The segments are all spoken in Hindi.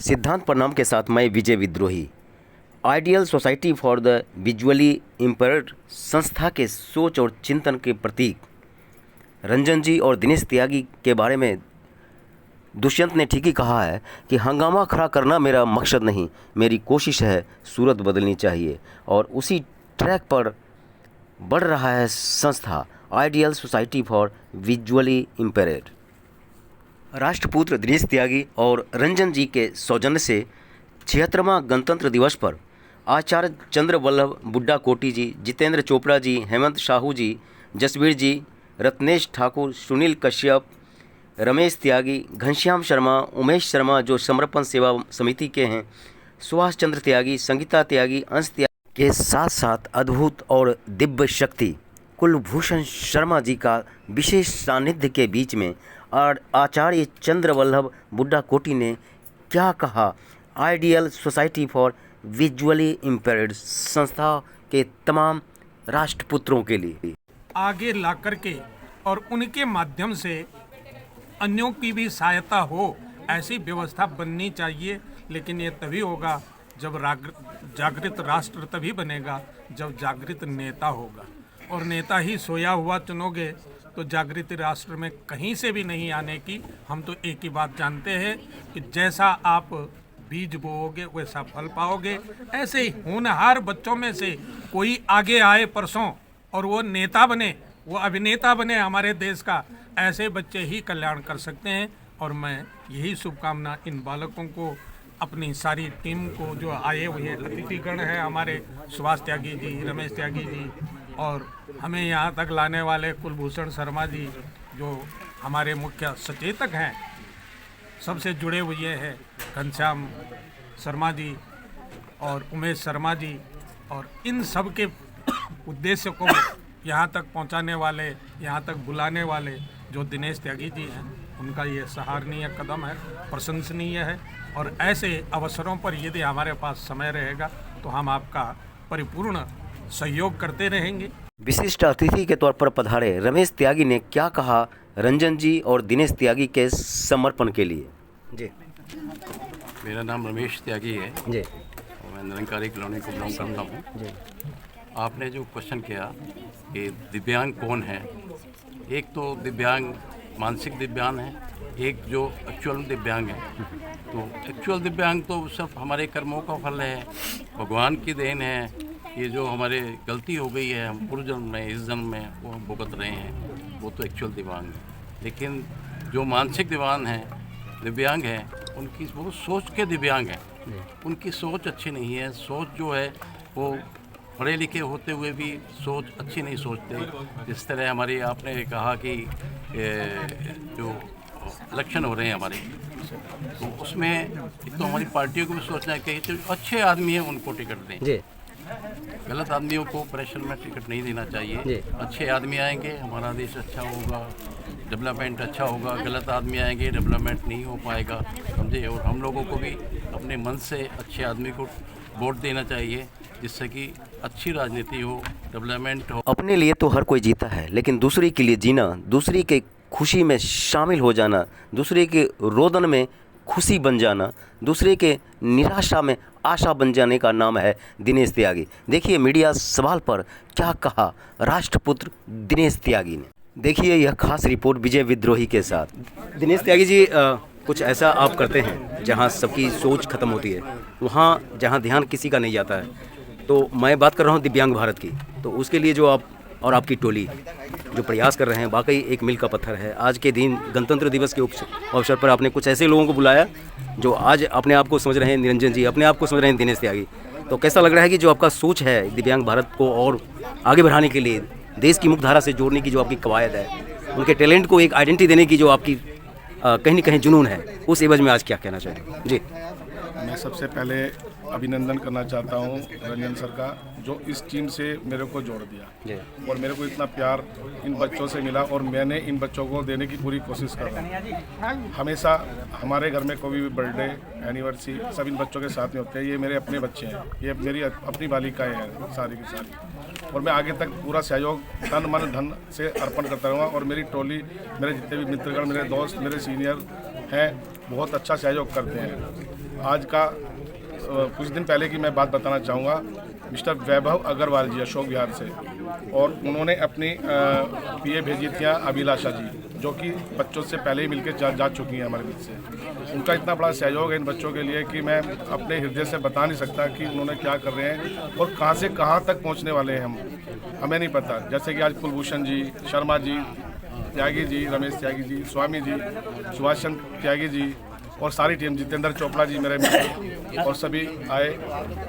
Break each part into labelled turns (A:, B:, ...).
A: सिद्धांत प्रणाम के साथ मैं विजय विद्रोही ideal society for the visually impaired संस्था के सोच और चिंतन के प्रतीक रंजन जी और दिनेश त्यागी के बारे में दुष्यंत ने ठीक ही कहा है कि हंगामा खड़ा करना मेरा मकसद नहीं, मेरी कोशिश है सूरत बदलनी चाहिए। और उसी ट्रैक पर बढ़ रहा है संस्था ideal society for visually impaired. राष्ट्रपुत्र दिनेश त्यागी और रंजन जी के सौजन्य से 76वां गणतंत्र दिवस पर आचार्य चंद्र वल्लभ बुड्ढा कोटी जी, जितेंद्र चोपड़ा जी, हेमंत साहू जी, जसवीर जी, रत्नेश ठाकुर, सुनील कश्यप, रमेश त्यागी, घनश्याम शर्मा, उमेश शर्मा जो समर्पण सेवा समिति के हैं, सुभाष चंद्र त्यागी, संगीता त्यागी, अंश त्यागी के साथ साथ अद्भुत और दिव्य शक्ति कुलभूषण शर्मा जी का विशेष सानिध्य के बीच में और आचार्य चंद्र वल्लभ बुड्ढा कोटी ने क्या कहा ideal society for visually impaired संस्था के तमाम राष्ट्रपुत्रों के लिए
B: आगे ला करके और उनके माध्यम से अन्यों की भी सहायता हो, ऐसी व्यवस्था बननी चाहिए। लेकिन ये तभी होगा जब जागृत राष्ट्र तभी बनेगा जब जागृत नेता होगा, और नेता ही सोया हुआ चुनोगे तो जागृत राष्ट्र में कहीं से भी नहीं आने की। हम तो एक ही बात जानते हैं कि जैसा आप बीज बोओगे वैसा फल पाओगे। ऐसे ही होनहार बच्चों में से कोई आगे आए परसों और वो नेता बने, वो अभिनेता बने हमारे देश का, ऐसे बच्चे ही कल्याण कर सकते हैं। और मैं यही शुभकामना इन बालकों को, अपनी सारी टीम को, जो आए हुए अतिथिगण हैं हमारे सुभाष त्यागी जी, रमेश त्यागी जी, और हमें यहाँ तक लाने वाले कुलभूषण शर्मा जी जो हमारे मुख्य सचेतक हैं, सबसे जुड़े हुए हैं, घनश्याम शर्मा जी और उमेश शर्मा जी, और इन सब के उद्देश्य को यहाँ तक पहुँचाने वाले, यहाँ तक बुलाने वाले जो दिनेश त्यागी जी हैं, उनका ये सराहनीय कदम है, प्रशंसनीय है। और ऐसे अवसरों पर यदि हमारे पास समय रहेगा तो हम आपका परिपूर्ण सहयोग करते रहेंगे।
A: विशिष्ट अतिथि के तौर पर पधारे रमेश त्यागी ने क्या कहा रंजन जी और दिनेश त्यागी के समर्पण के लिए? जी,
C: मेरा नाम रमेश त्यागी है
A: जी,
C: और मैं निरंकारी कॉलोनी को बिलोंग करता हूँ
A: जी।
C: आपने जो क्वेश्चन किया कि दिव्यांग कौन है, एक तो दिव्यांग मानसिक दिव्यांग है, एक जो एक्चुअल दिव्यांग है। तो एक्चुअल दिव्यांग तो सब हमारे कर्मों का फल है, भगवान की देन है। ये जो हमारे गलती हो गई है, हम पूर्व जन्म में, इस जन्म में वो हम भुगत रहे हैं, वो तो एक्चुअल दिव्यांग है। लेकिन जो मानसिक दिव्यांग है उनकी वो सोच के दिव्यांग है, उनकी सोच अच्छी नहीं है। सोच जो है वो पढ़े लिखे होते हुए भी सोच अच्छी नहीं सोचते। जिस तरह हमारी आपने कहा कि जो इलेक्शन हो रहे हैं हमारे, तो उसमें एक तो हमारी पार्टियों को भी सोचना है कि जो अच्छे आदमी हैं उनको टिकट दें
A: जी।
C: गलत आदमियों को प्रेशर में टिकट नहीं देना चाहिए। अच्छे आदमी आएंगे, हमारा देश अच्छा होगा, डेवलपमेंट अच्छा होगा। गलत आदमी आएंगे, डेवलपमेंट नहीं हो पाएगा, समझे। और हम लोगों को भी अपने मन से अच्छे आदमी को वोट देना चाहिए, जिससे कि अच्छी राजनीति हो, डेवलपमेंट हो।
A: अपने लिए तो हर कोई जीता है, लेकिन दूसरे के लिए जीना, दूसरे के खुशी में शामिल हो जाना, दूसरे के रोदन में खुशी बन जाना, दूसरे के निराशा में आशा बन जाने का नाम है दिनेश त्यागी। देखिए मीडिया सवाल पर क्या कहा राष्ट्रपुत्र दिनेश त्यागी ने। देखिए यह खास रिपोर्ट विजय विद्रोही के साथ। दिनेश त्यागी जी, कुछ ऐसा आप करते हैं जहां सबकी सोच खत्म होती है, वहां जहां ध्यान किसी का नहीं जाता है। तो मैं बात कर रहा हूं दिव्यांग भारत की, तो उसके लिए जो आप और आपकी टोली जो प्रयास कर रहे हैं, वाकई एक मील का पत्थर है। आज के दिन गणतंत्र दिवस के अवसर पर आपने कुछ ऐसे लोगों को बुलाया जो आज अपने आप को समझ रहे हैं निरंजन जी, अपने आप को समझ रहे हैं दिनेश त्यागी। तो कैसा लग रहा है कि जो आपका सोच है दिव्यांग भारत को और आगे बढ़ाने के लिए, देश की मुख्य धारा से जोड़ने की जो आपकी कवायद है, उनके टैलेंट को एक आइडेंटिटी देने की जो आपकी कहीं न कहीं जुनून है, उस एवज में आज क्या कहना चाहेंगे? जी,
D: मैं सबसे पहले अभिनंदन करना चाहता हूँ रंजन सर का, जो इस टीम से मेरे को जोड़ दिया और मेरे को इतना प्यार इन बच्चों से मिला, और मैंने इन बच्चों को देने की पूरी कोशिश कर रहा हूँ। हमेशा हमारे घर में कोई भी बर्थडे, एनिवर्सरी, सब इन बच्चों के साथ में होते हैं। ये मेरे अपने बच्चे हैं, ये मेरी अपनी बालिकाएँ हैं सारी की सारी, और मैं आगे तक पूरा सहयोग तन मन धन से अर्पण करता रहूँगा। और मेरी टोली, मेरे जितने भी मित्रगण, मेरे दोस्त, मेरे सीनियर हैं, बहुत अच्छा सहयोग करते हैं। आज का कुछ दिन पहले की मैं बात बताना चाहूँगा। मिस्टर वैभव अग्रवाल जी अशोक विहार से, और उन्होंने अपनी पीए भेजी थी अभिलाषा जी, जो कि बच्चों से पहले ही मिलकर जा चुकी हैं हमारे बीच से। उनका इतना बड़ा सहयोग है इन बच्चों के लिए कि मैं अपने हृदय से बता नहीं सकता कि उन्होंने क्या कर रहे हैं और कहाँ से कहाँ तक पहुँचने वाले हैं हमें नहीं पता। जैसे कि आज कुलभूषण जी, शर्मा जी, त्यागी जी, रमेश त्यागी जी, स्वामी जी, सुभाष चंद्र त्यागी जी और सारी टीम, जितेंद्र चोपड़ा जी मेरे मित्र और सभी आए।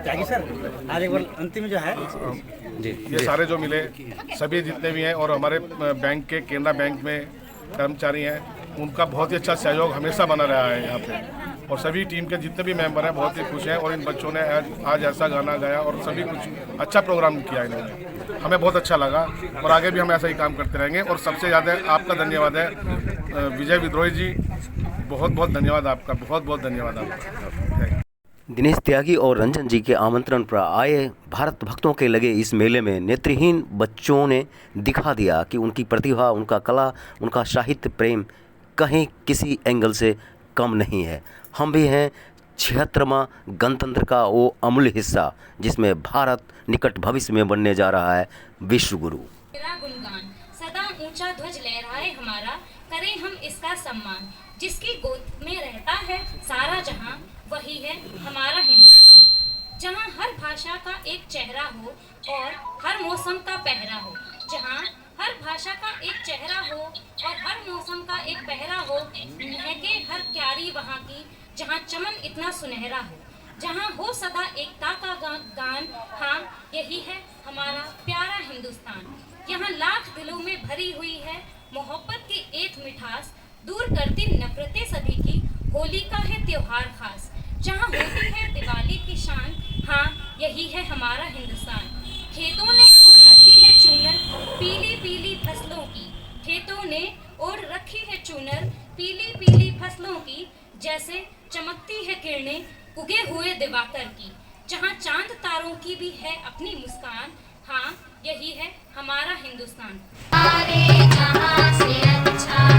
E: त्यागी सर, आज एक बार अंतिम जो है
A: जी,
D: ये सारे जो मिले सभी जितने भी हैं, और हमारे बैंक के केनरा बैंक में कर्मचारी हैं, उनका बहुत ही अच्छा सहयोग हमेशा बना रहा है यहाँ पे। और सभी टीम के जितने भी मेंबर हैं बहुत ही खुश हैं, और इन बच्चों ने आज ऐसा गाना गाया और सभी कुछ अच्छा प्रोग्राम किया इन्होंने, हमें बहुत अच्छा लगा और आगे भी हम ऐसा ही काम करते रहेंगे। और सबसे ज़्यादा आपका धन्यवाद है विजय विद्रोही जी, बहुत बहुत धन्यवाद आपका, बहुत बहुत धन्यवाद आपका।
A: दिनेश त्यागी और रंजन जी के आमंत्रण पर आए भारत भक्तों के लगे इस मेले में नेत्रहीन बच्चों ने दिखा दिया कि उनकी प्रतिभा, उनका कला, उनका साहित्य प्रेम कहीं किसी एंगल से कम नहीं है। हम भी हैं 76वां गणतंत्र का वो अमूल्य हिस्सा, जिसमें भारत निकट भविष्य में बनने जा रहा है विश्व गुरु।
F: तेरा गुणगान सदा ऊंचा ध्वज लहराए हमारा, करें हम इसका सम्मान। जिसकी गोद में रहता है सारा जहां, वही है हमारा हिंदुस्तान। जहां हर भाषा का एक चेहरा हो और हर मौसम का पहरा हो, जहां हर भाषा का एक चेहरा हो और हर मौसम का एक पहरा हो, महके हर क्यारी वहाँ की, जहाँ चमन इतना सुनहरा हो, जहाँ हो सदा एकता का गान। हाँ, यही है हमारा प्यारा हिंदुस्तान। यहाँ लाख दिलों में भरी हुई है मोहब्बत की एक मिठास, दूर करती नफरतें सभी की, होली का है त्योहार खास। जहाँ होती है दिवाली की शान, हाँ यही है हमारा हिंदुस्तान। खेतों ने ओढ़ रखी है चूनर पीली पीली फसलों की, खेतों ने ओढ़ रखी है चूनर पीली पीली फसलों की, जैसे चमकती है किरणें उगे हुए दिवाकर की। जहाँ चांद तारों की भी है अपनी मुस्कान, हाँ यही है हमारा हिंदुस्तान। जहाँ से अच्छा